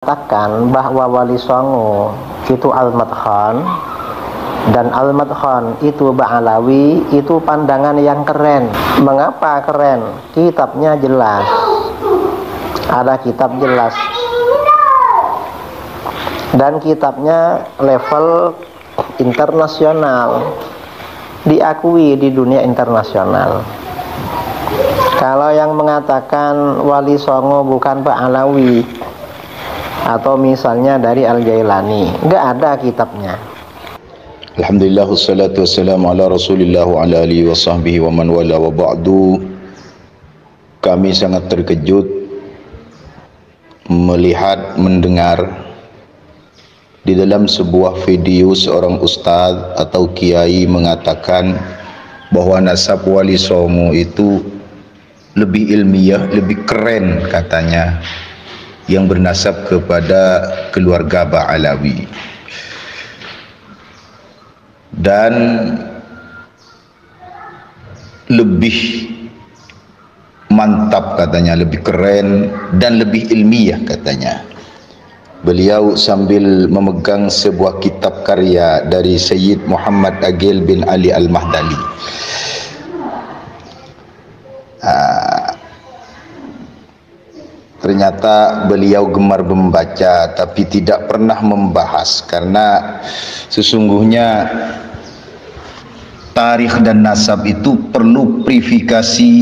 Katakan bahwa Wali Songo itu Al-Madkhan dan Al-Madkhan itu Ba'alawi, itu pandangan yang keren. Mengapa keren? Kitabnya jelas, ada kitab jelas, dan kitabnya level internasional, diakui di dunia internasional. Kalau yang mengatakan Wali Songo bukan Ba'alawi atau misalnya dari Al-Jailani, nggak ada kitabnya. Alhamdulillah, wassalatu wassalamu ala rasulillah wa ala alihi wa sahbihi wa man wala wa ba'du. Kami sangat terkejut melihat, mendengar di dalam sebuah video seorang ustadz atau kiai mengatakan bahwa nasab Wali Songo itu lebih ilmiah, lebih keren katanya, yang bernasab kepada keluarga Ba'alawi, dan lebih mantap katanya, lebih keren dan lebih ilmiah katanya. Beliau sambil memegang sebuah kitab karya dari Sayyid Muhammad Aqil bin Ali Al-Mahdali. Ternyata beliau gemar membaca tapi tidak pernah membahas, karena sesungguhnya tarikh dan nasab itu perlu verifikasi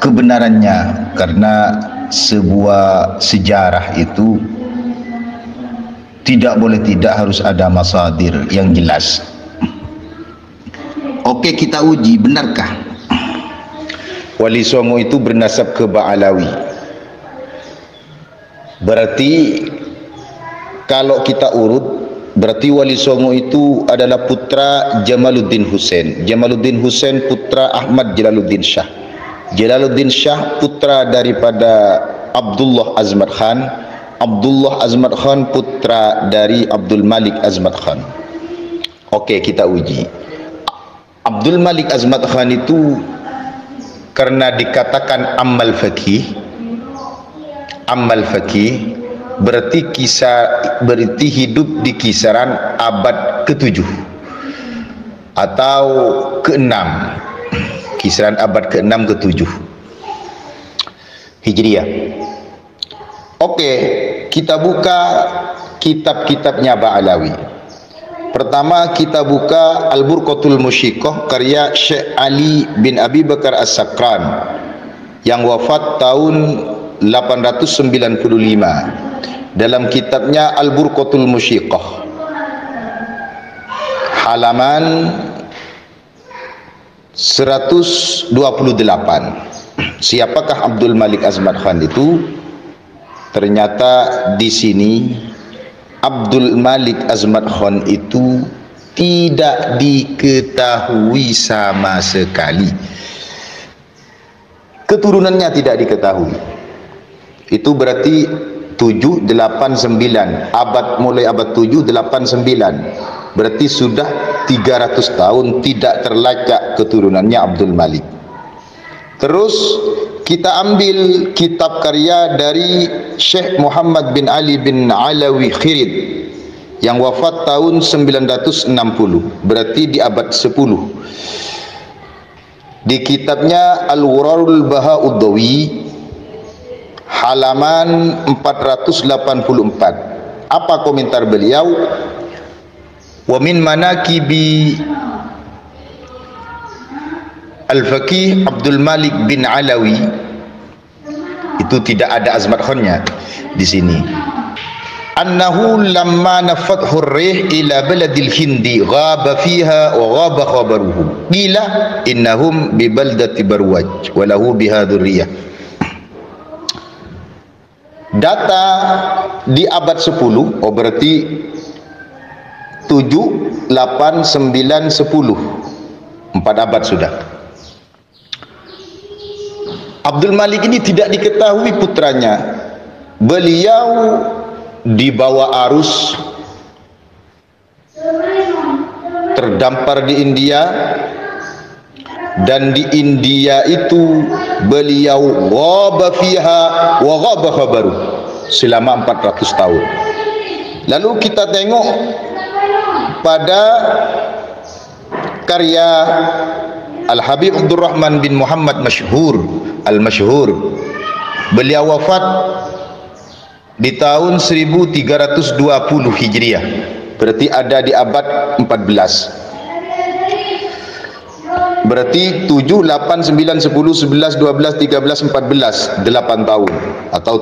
kebenarannya, karena sebuah sejarah itu tidak boleh tidak harus ada masadir yang jelas. Oke, kita uji, benarkah Wali Songo itu bernasab ke Ba'alawi? Berarti kalau kita urut, berarti Wali Songo itu adalah putra Jamaluddin Husain. Jamaluddin Husain putra Ahmad Jalaluddin Shah. Jalaluddin Shah putra daripada Abdullah Azmat Khan. Abdullah Azmat Khan putra dari Abdul Malik Azmat Khan. Oke, kita uji. Abdul Malik Azmat Khan itu karena dikatakan amal fakih, berarti hidup di kisaran abad ke-7 atau ke-6, kisaran abad ke-6 ke-7 Hijriah. Oke, kita buka kitab-kitabnya Ba'alawi. Pertama kita buka Al-Burqatul Musyiqah karya Syekh Ali bin Abi Bakar As-Sakran yang wafat tahun 895. Dalam kitabnya Al-Burqatul Musyiqah halaman 128. Siapakah Abdul Malik Azmat Khan itu? Ternyata di sini Abdul Malik Azmat Khan itu tidak diketahui sama sekali. Keturunannya tidak diketahui. Itu berarti 789, mulai abad 789. Berarti sudah 300 tahun tidak terlacak keturunannya Abdul Malik. Terus kita ambil kitab karya dari Syekh Muhammad bin Ali bin Alawi Khirid yang wafat tahun 960, berarti di abad 10. Di kitabnya Al-Wurarul Baha'uddawi halaman 484. Apa komentar beliau? Wa min manaqibi Al-Faqih Abdul Malik bin Alawi, itu tidak ada Azmat Khannya di sini. Annahu lamma nafathu ar-rih ila baladil Hindi ghaba fiha wa ghaba khabaruhu. Qila innahum bi baldati Barwaj wa lahu bihadhur riyah. Data di abad 10, berarti 7, 8, 9, 10. 4 abad sudah. Abdul Malik ini tidak diketahui putranya. Beliau dibawa arus, terdampar di India, dan di India itu beliau ghaba fiha wa ghaba khabaru. selama 400 tahun. Lalu kita tengok pada karya Al-Habib Abdul Rahman bin Muhammad Al-Masyhur. Beliau wafat di tahun 1320 Hijriah, berarti ada di abad 14. Berarti 7, 8, 9, 10, 11, 12, 13, 14, 8 tahun atau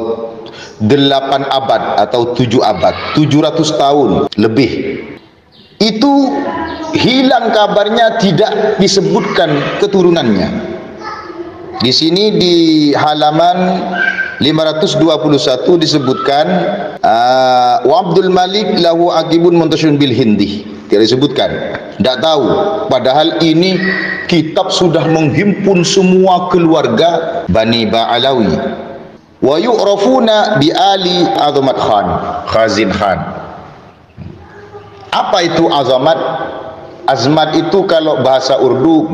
8 abad atau 7 abad, 700 tahun lebih. Itu hilang kabarnya, tidak disebutkan keturunannya. Di sini di halaman 521 disebutkan wa Abdul Malik lahu aqibun muntashirun bil Hindi. Tidak disebutkan, tidak tahu. Padahal ini kitab sudah menghimpun semua keluarga Bani Ba'alawi. Wa yu'rafuna bi Ali Azamat Khan, Khazin Khan. Apa itu azamat? Azmat itu kalau bahasa Urdu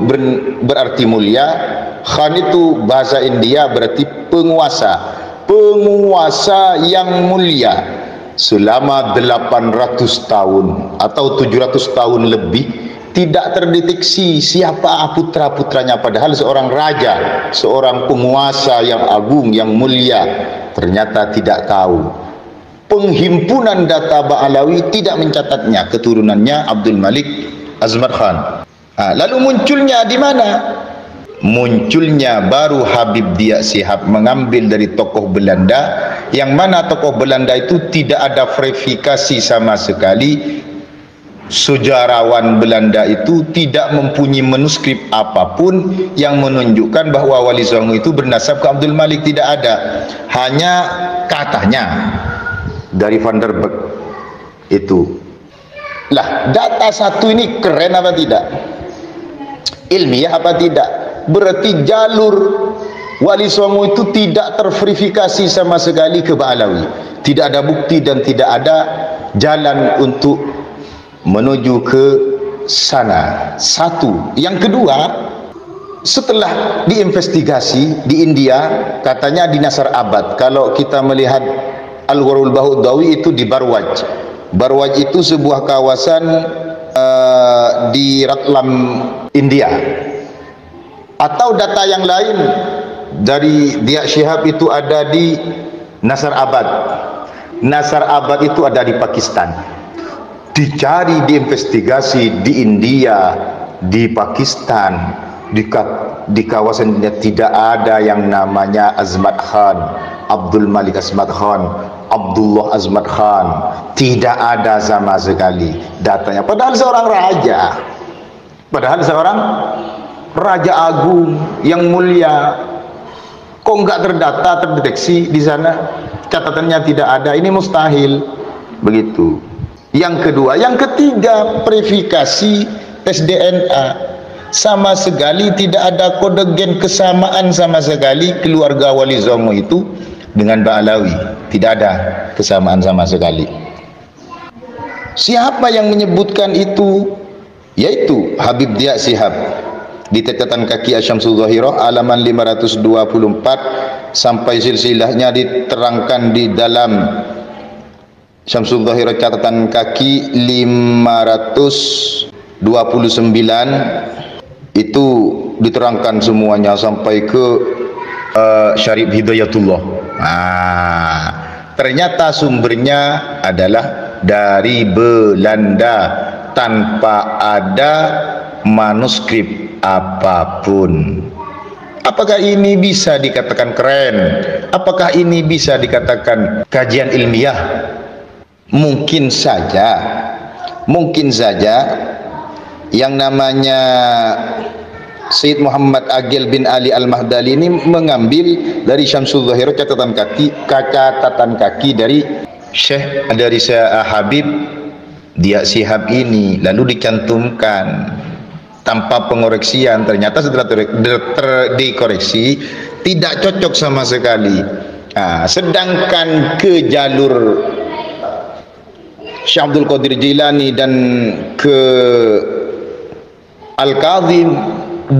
berarti mulia, Khan itu bahasa India berarti penguasa. Penguasa yang mulia. Selama 800 tahun atau 700 tahun lebih tidak terdeteksi siapa putra-putranya, padahal seorang raja, seorang penguasa yang agung, yang mulia, ternyata tidak tahu. Penghimpunan data Ba'alawi tidak mencatatnya keturunannya Abdul Malik Azmat Khan. Lalu munculnya di mana? Munculnya baru Habib Diak Sihab mengambil dari tokoh Belanda, yang mana tokoh Belanda itu tidak ada verifikasi sama sekali. Sejarawan Belanda itu tidak mempunyai manuskrip apapun yang menunjukkan bahwa Wali Songo itu bernasab ke Abdul Malik, tidak ada. Hanya katanya dari Van der Berg itu. Lah, data satu ini keren apa tidak? Ilmiah apa tidak? Berarti jalur Wali Songo itu tidak terverifikasi sama sekali ke Ba'alawi. Tidak ada bukti dan tidak ada jalan untuk menuju ke sana. Satu. Yang kedua, setelah diinvestigasi di India, katanya di Nasar Abad. Kalau kita melihat Al-Warul Bahudawi itu di Barwaj. Barwaj itu sebuah kawasan di Ratlam, India. Atau data yang lain dari Diak Sihab itu ada di Nasar Abad. Nasar Abad itu ada di Pakistan. Dicari, diinvestigasi di India, di Pakistan, di kawasan India tidak ada yang namanya Azmat Khan, Abdul Malik Azmat Khan, Abdullah Azmat Khan. Tidak ada sama sekali datanya. Padahal seorang raja agung yang mulia, kok enggak terdata, terdeteksi di sana, catatannya tidak ada. Ini mustahil. Begitu. Yang kedua, yang ketiga, verifikasi tes DNA, sama sekali tidak ada kode gen kesamaan sama sekali keluarga Wali Songo itu dengan Ba'alawi. Tidak ada kesamaan sama sekali. Siapa yang menyebutkan itu? Yaitu Habib Diak Sihab. Di catatan kaki Asyamsul Zahirah halaman 524 sampai silsilahnya diterangkan di dalam Syamsul Zahirah catatan kaki 529 itu diterangkan semuanya sampai ke Syarif Hidayatullah. Ternyata sumbernya adalah dari Belanda tanpa ada manuskrip apapun. Apakah ini bisa dikatakan keren? Apakah ini bisa dikatakan kajian ilmiah? Mungkin saja yang namanya Syed Muhammad Agil bin Ali Al-Mahdali ini mengambil dari Syamsul Zahirah catatan kaki dari Syekh Habib Diak Sihab ini, lalu dicantumkan tanpa pengoreksian. Ternyata setelah dikoreksi tidak cocok sama sekali. Sedangkan ke jalur Syekh Abdul Qadir Jilani dan ke Al-Kazim,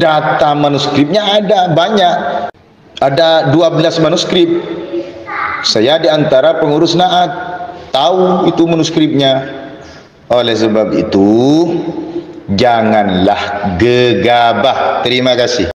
data manuskripnya ada banyak. Ada 12 manuskrip. Saya di antara pengurus Naat, tahu itu manuskripnya. Oleh sebab itu, janganlah gegabah. Terima kasih.